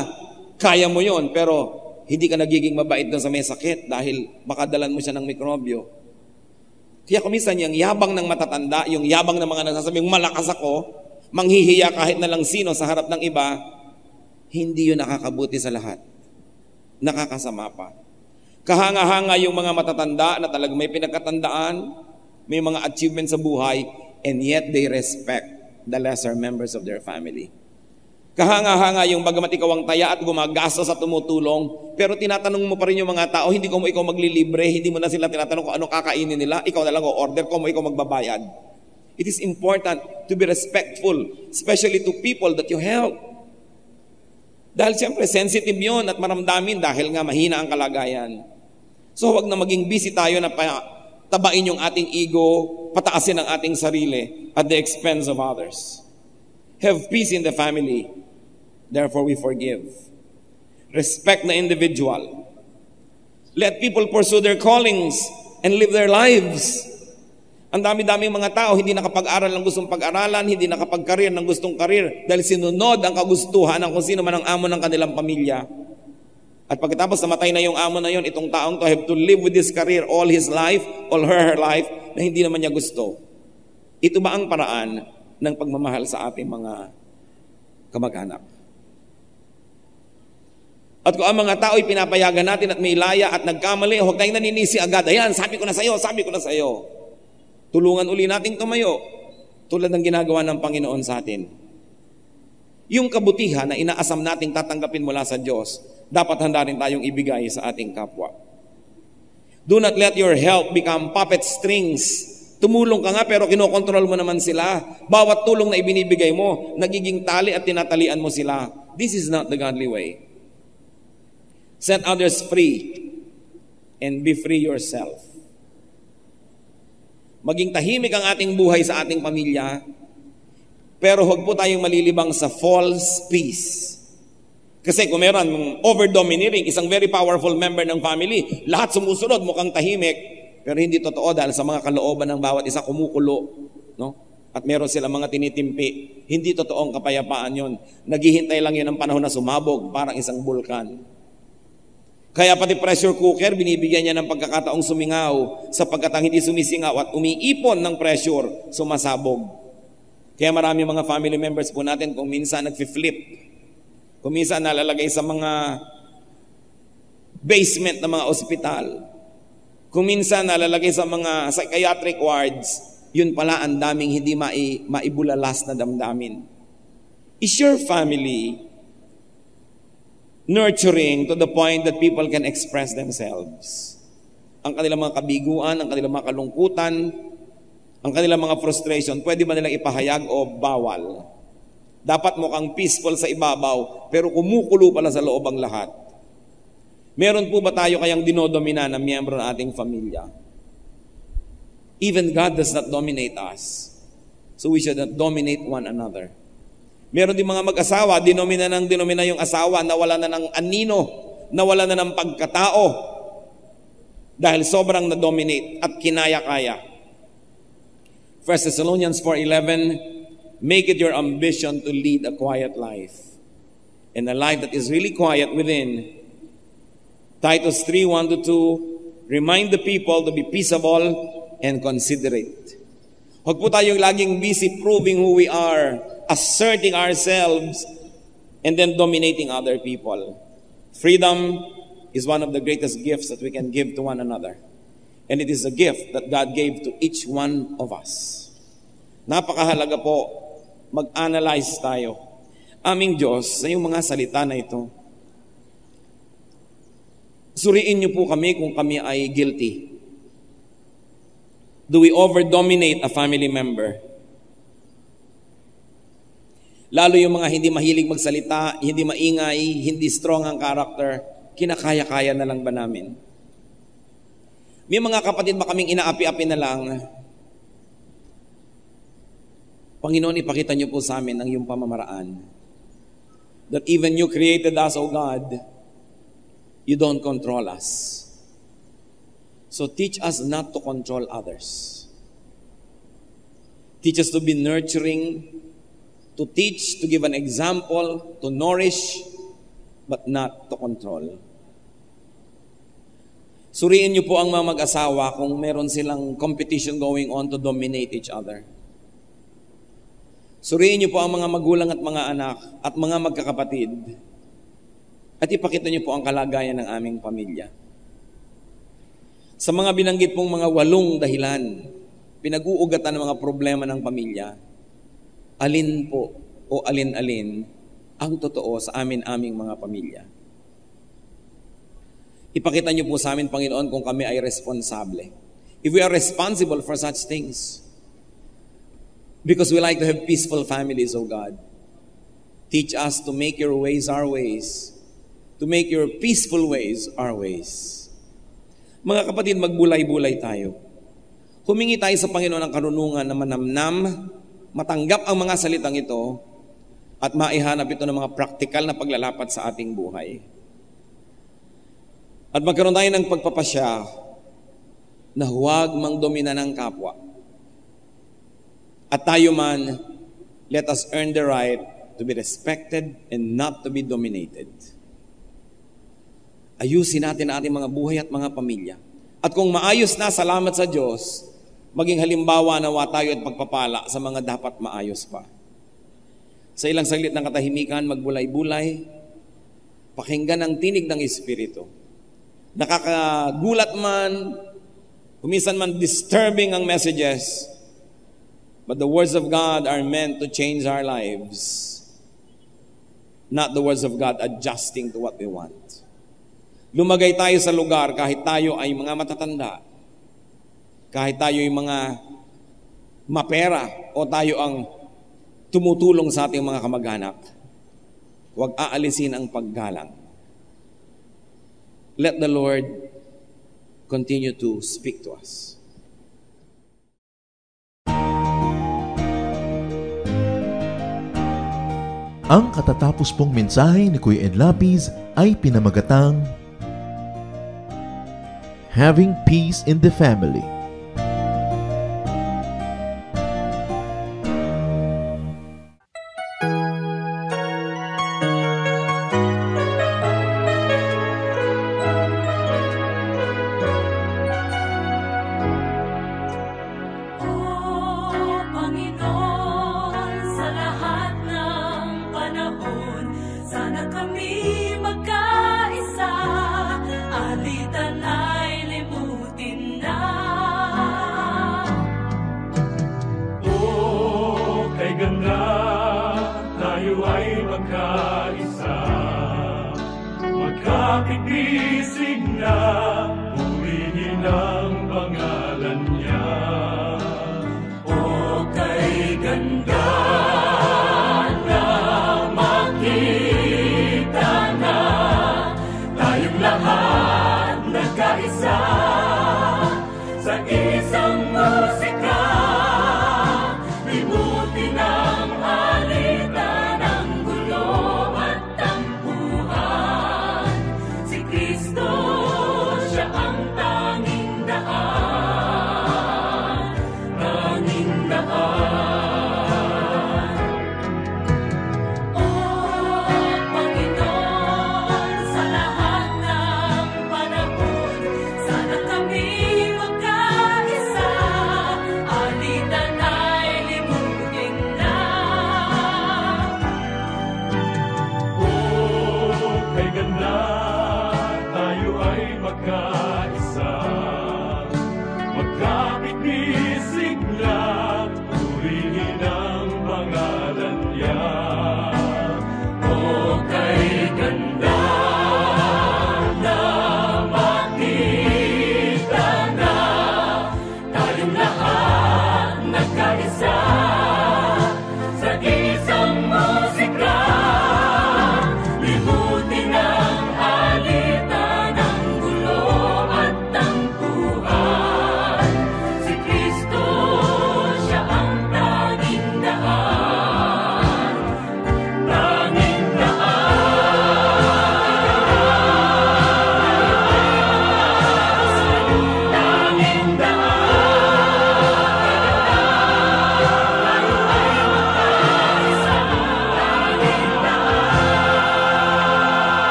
kaya mo yon pero hindi ka nagiging mabait doon sa may sakit dahil baka dalan mo siya ng mikrobyo. Kaya kuminsan yung yabang ng matatanda, yung yabang ng mga nagsasabing malakas ako, manghihiya kahit na lang sino sa harap ng iba, hindi yun nakakabuti sa lahat. Nakakasama pa. Kahanga-hanga yung mga matatanda na talagang may pinagkatandaan, may mga achievements sa buhay, and yet they respect the lesser members of their family. Kahanga-hanga yung bagamat ikaw ang taya at gumagastos at tumutulong, pero tinatanong mo pa rin yung mga tao, hindi ko mo ikaw maglilibre, hindi mo na sila tinatanong kung ano kakainin nila, ikaw na lang o-order ko mo ikaw magbabayad. It is important to be respectful, especially to people that you help. Dahil siyempre sensitive yun at maramdamin dahil nga mahina ang kalagayan. So huwag na maging busy tayo na tabain yung ating ego, pataasin ang ating sarili at the expense of others. Have peace in the family. Therefore, we forgive. Respect the individual. Let people pursue their callings and live their lives. Ang dami-daming mga tao hindi nakapag-aral ng gustong pag-aralan, hindi nakapag-career ng gustong career dahil sinunod ang kagustuhan ng kung sino man ang amo ng kanilang pamilya. At pagkatapos namatay na yung amo na yon, itong taong to have to live with this career all his life, all her life, na hindi naman niya gusto. Ito ba ang paraan ng pagmamahal sa ating mga kamag-anak? At kung ang mga tao'y pinapayagan natin at may laya at nagkamali, huwag tayong naninisi agad. Ayan, sabi ko na sa'yo. Tulungan uli nating tumayo tulad ng ginagawa ng Panginoon sa atin. Yung kabutihan na inaasam nating tatanggapin mula sa Diyos, dapat handa rin tayong ibigay sa ating kapwa. Do not let your help become puppet strings. Tumulong ka nga pero kinokontrol mo naman sila. Bawat tulong na ibinibigay mo, nagiging tali at tinatalian mo sila. This is not the godly way. Set others free and be free yourself. Maging tahimik ang ating buhay sa ating pamilya, pero huwag po tayong malilibang sa false peace. Kasi kung meron over-domineering, isang very powerful member ng family, lahat sumusunod, mukhang tahimik, pero hindi totoo dahil sa mga kalooban ng bawat isa kumukulo, no? At meron silang mga tinitimpi. Hindi totoong kapayapaan yon. Naghihintay lang yun ng panahon na sumabog, parang isang bulkan. Kaya pati pressure cooker, binibigyan niya ng pagkakataong sumingaw sapagkat ang hindi sumisingaw at umiipon ng pressure, sumasabog. Kaya marami mga family members po natin kung minsan nag-flip, kung minsan nalalagay sa mga basement ng mga ospital, kung minsan nalalagay sa mga psychiatric wards, yun pala ang daming hindi maibulalas na damdamin. Is your family nurturing to the point that people can express themselves? Ang kanilang mga kabiguan, ang kanilang mga kalungkutan, ang kanilang mga frustration, pwede ba nilang ipahayag o bawal? Dapat mukhang peaceful sa ibabaw, pero kumukulo pala sa loob ang lahat. Meron po ba tayo kayang dinodomina na miyembro ng ating pamilya? Even God does not dominate us. So we should not dominate one another. Meron din mga mag-asawa, denomina yung asawa, nawala na ng anino, nawala na ng pagkatao dahil sobrang na-dominate at kinaya-kaya. 1 Thessalonians 4:11, make it your ambition to lead a quiet life, and a life that is really quiet within. Titus 3:1-2, remind the people to be peaceable and considerate. Huwag po tayong laging busy proving who we are, asserting ourselves, and then dominating other people. Freedom is one of the greatest gifts that we can give to one another. And it is a gift that God gave to each one of us. Napakahalaga po, mag-analyze tayo. Aming Diyos, sa iyong mga salita na ito, suriin niyo po kami kung kami ay guilty. Do we over-dominate a family member? Lalo yung mga hindi mahilig magsalita, hindi maingay, hindi strong ang character, kinakaya-kaya na lang ba namin? May mga kapatid ba kaming inaapi-api na lang? Panginoon, ipakita niyo po sa amin ang iyong pamamaraan. That even you created us, O God, you don't control us. So teach us not to control others. Teach us to be nurturing, to teach, to give an example, to nourish, but not to control. Suriin niyo po ang mga mag-asawa kung meron silang competition going on to dominate each other. Suriin niyo po ang mga magulang at mga anak at mga magkakapatid at ipakita niyo po ang kalagayan ng aming pamilya. Sa mga binanggit pong mga 8 dahilan, pinag-uugatan ng mga problema ng pamilya, alin po o alin-alin ang totoo sa aming mga pamilya. Ipakita niyo po sa amin, Panginoon, kung kami ay responsable. If we are responsible for such things, because we like to have peaceful families, O God, teach us to make your ways our ways, to make your peaceful ways our ways. Mga kapatid, magbulay-bulay tayo. Humingi tayo sa Panginoon ng karunungan na manamnam, matanggap ang mga salitang ito, at maihanap ito ng mga praktikal na paglalapat sa ating buhay. At magkaroon tayo ng pagpapasya na huwag mangdomina ng kapwa. At tayo man, let us earn the right to be respected and not to be dominated. Ayusin natin ang ating mga buhay at mga pamilya. At kung maayos na, salamat sa Diyos, maging halimbawa nawa tayo at pagpapala sa mga dapat maayos pa. Sa ilang saglit ng katahimikan, magbulay-bulay, pakinggan ang tinig ng Espiritu. Nakakagulat man, kuminsan man disturbing ang messages, but the words of God are meant to change our lives, not the words of God adjusting to what we want. Lumagay tayo sa lugar kahit tayo ay mga matatanda, kahit tayo ay mga mapera o tayo ang tumutulong sa ating mga kamag-anak, huwag aalisin ang paggalang. Let the Lord continue to speak to us. Ang katatapos pong mensahe ni Kuya Ed Lapiz ay pinamagatang Having Peace in the Family. Magkakigising na, purihin ang pangalan niya. O kay ganda na makita na, tayong lahat nagkaisa sa isang musika. Limutin ang alitan ng gulo at tampuhan. Si Kristo, siya ang tanging daan, tanging daan. O Panginoon, sa lahat ng panahon, sana kami magkaisa, alitan ay limutin na. O kay ganda, tayo ay magkaisa,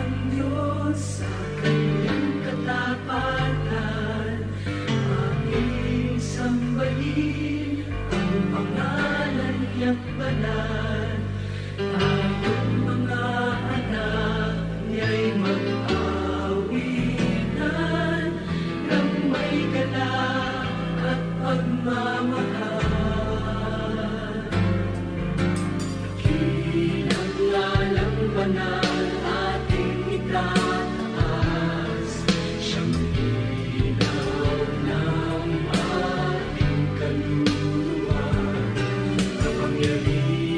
ang Diyos sa kanyang katapatan, aming sambahin ang pangalan niyang banal. Tayong mga anak niya'y mag-awitan ng may galak at pagmamahal. Kinaglalang banal ating itataas, siyang ilaw ng ating kaluluwa, kapangyarihan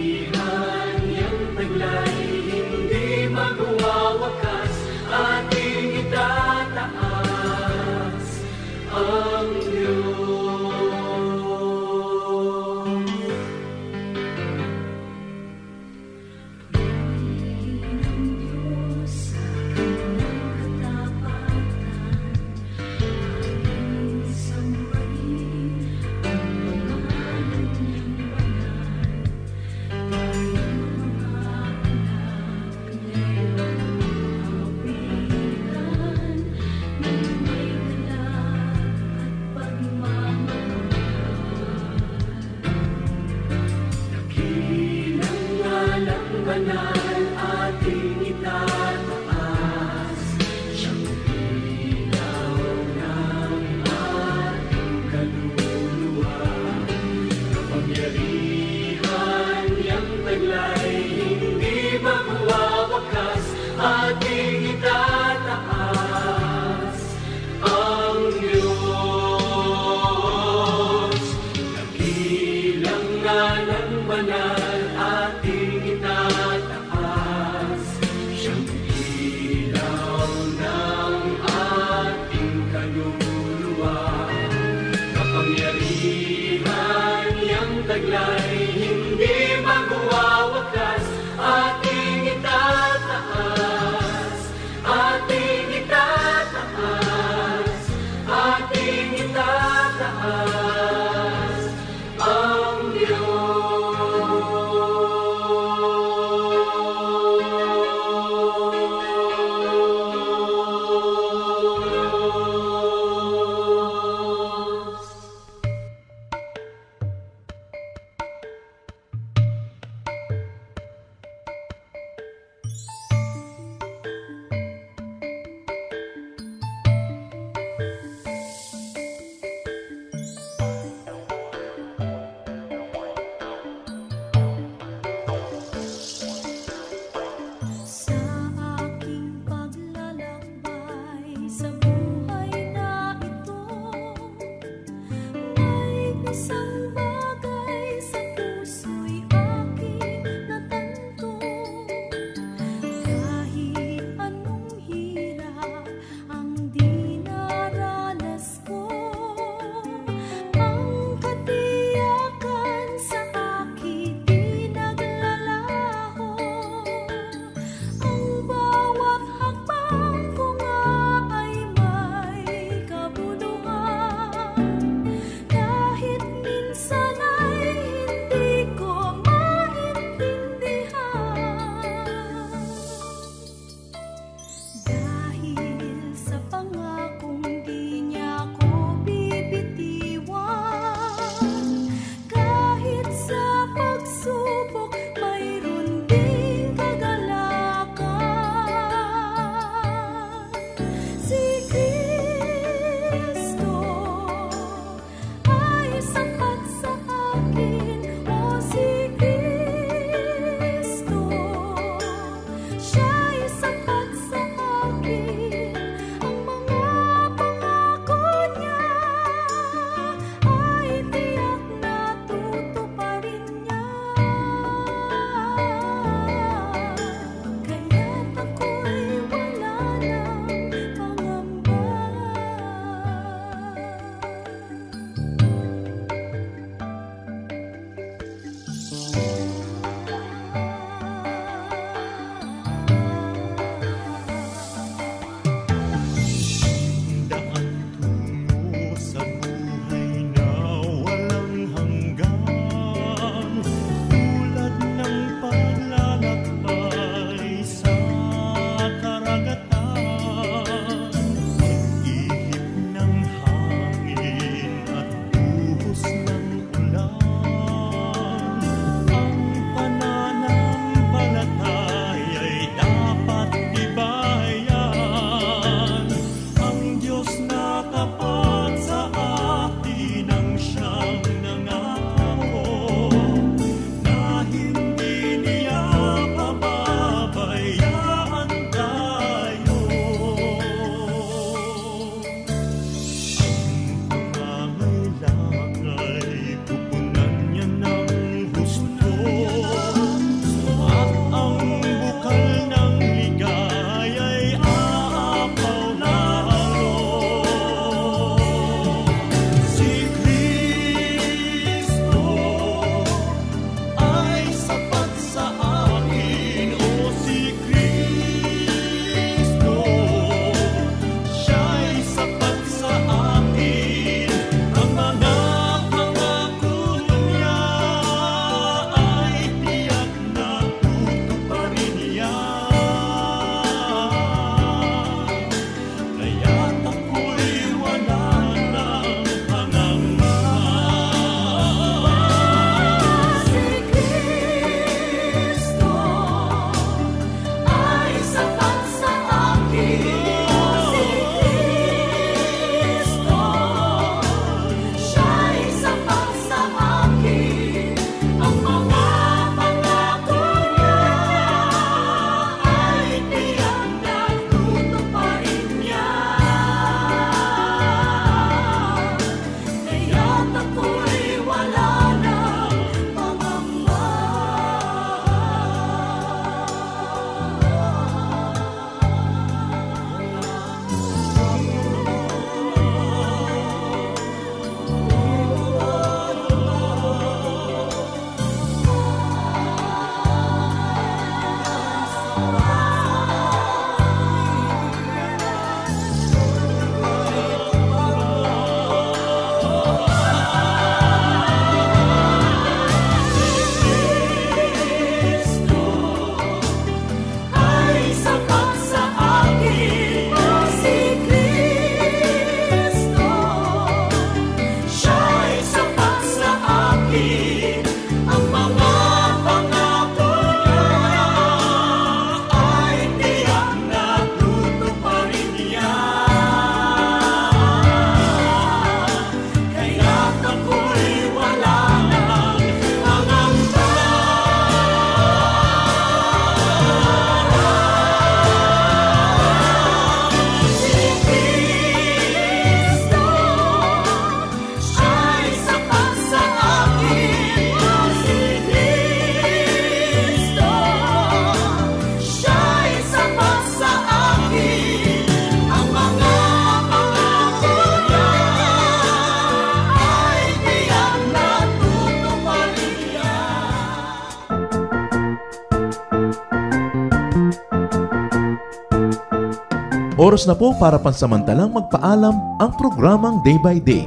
Oras na po para pansamantalang magpaalam ang programang Day by Day.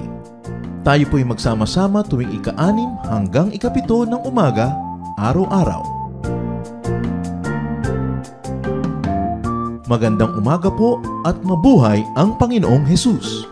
Tayo po'y magsama-sama tuwing ika-6 hanggang ika-7 ng umaga, araw-araw. Magandang umaga po at mabuhay ang Panginoong Hesus!